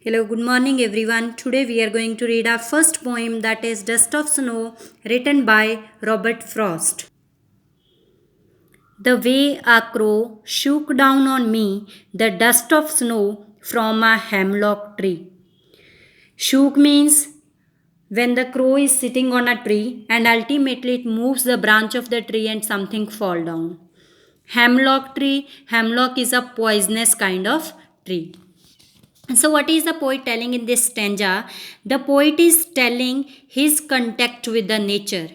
Hello, good morning everyone. Today we are going to read our first poem, that is Dust of Snow, written by Robert Frost. The way a crow shook down on me the dust of snow from a hemlock tree. Shook means when the crow is sitting on a tree and ultimately it moves the branch of the tree and something fall down. Hemlock is a poisonous kind of tree. So, what is the poet telling in this stanza? The poet is telling his contact with the nature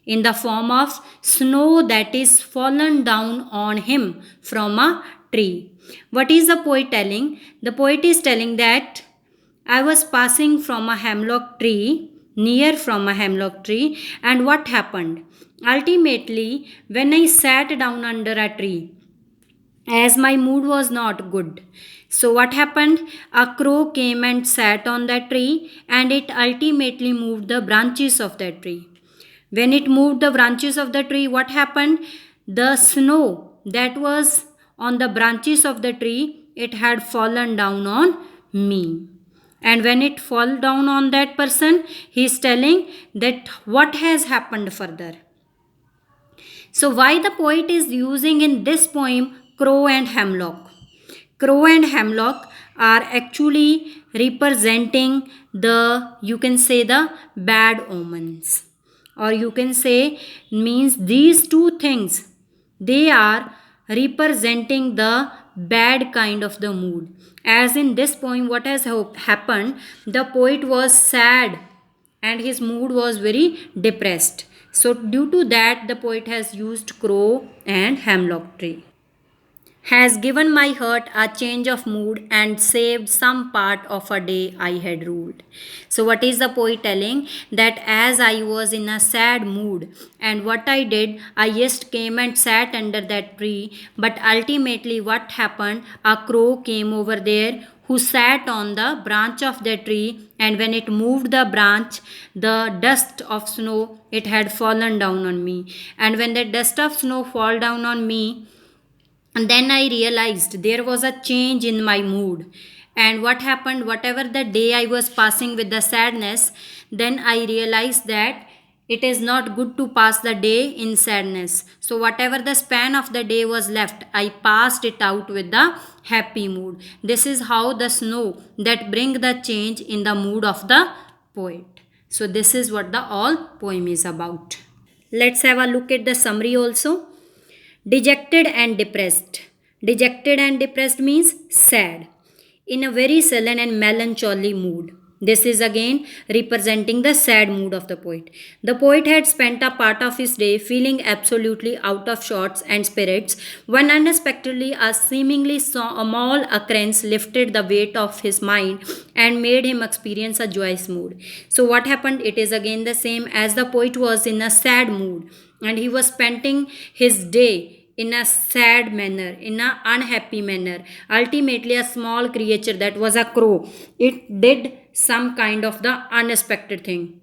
in the form of snow that is fallen down on him from a tree. What is the poet telling? The poet is telling that I was passing from a hemlock tree, near from a hemlock tree, and what happened? Ultimately, when I sat down under a tree, as my mood was not good. So, what happened? A crow came and sat on that tree, and it ultimately moved the branches of that tree. When it moved the branches of the tree, what happened? The snow that was on the branches of the tree, it had fallen down on me. And when it fall down on that person, he is telling that what has happened further. So, why the poet is using in this poem crow and hemlock? Crow and hemlock are actually representing the, you can say, the bad omens, or you can say, means these two things, they are representing the bad kind of the mood. As in this poem, what has happened? The poet was sad and his mood was very depressed. So, due to that, the poet has used crow and hemlock tree. Has given my heart a change of mood and saved some part of a day I had ruled. So, what is the poet telling? That as I was in a sad mood, and what I did, I just came and sat under that tree, but ultimately, what happened? A crow came over there who sat on the branch of the tree, and when it moved the branch, the dust of snow, it had fallen down on me. And when the dust of snow fall down on me, and then I realized there was a change in my mood. And what happened? Whatever the day I was passing with the sadness, then I realized that it is not good to pass the day in sadness. So, whatever the span of the day was left, I passed it out with the happy mood. This is how the snow that bring the change in the mood of the poet. So, this is what the all poem is about. Let's have a look at the summary also. Dejected and depressed. Dejected and depressed means sad, in a very sullen and melancholy mood. This is again representing the sad mood of the poet. The poet had spent a part of his day feeling absolutely out of sorts and spirits when unexpectedly a seemingly small occurrence lifted the weight of his mind and made him experience a joyous mood. So, what happened? It is again the same as the poet was in a sad mood and he was spending his day in a sad manner, in an unhappy manner. Ultimately, a small creature that was a crow, it did some kind of the unexpected thing.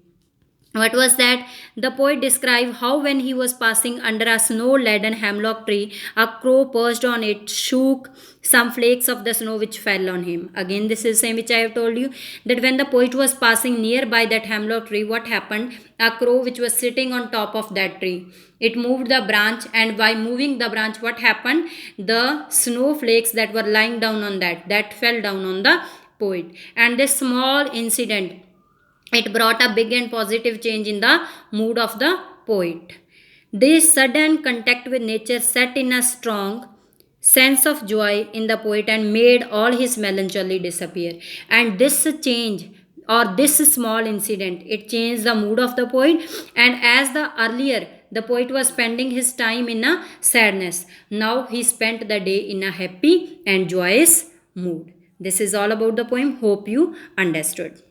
What was that? The poet described how when he was passing under a snow-laden hemlock tree, a crow perched on it, shook some flakes of the snow which fell on him. Again, this is same which I have told you, that when the poet was passing nearby that hemlock tree, what happened? A crow which was sitting on top of that tree, it moved the branch, and by moving the branch, what happened? The snowflakes that were lying down on that fell down on the poet. And this small incident, it brought a big and positive change in the mood of the poet. This sudden contact with nature set in a strong sense of joy in the poet and made all his melancholy disappear. And this change, or this small incident, it changed the mood of the poet. And as the earlier the poet was spending his time in a sadness, now he spent the day in a happy and joyous mood. This is all about the poem. Hope you understood.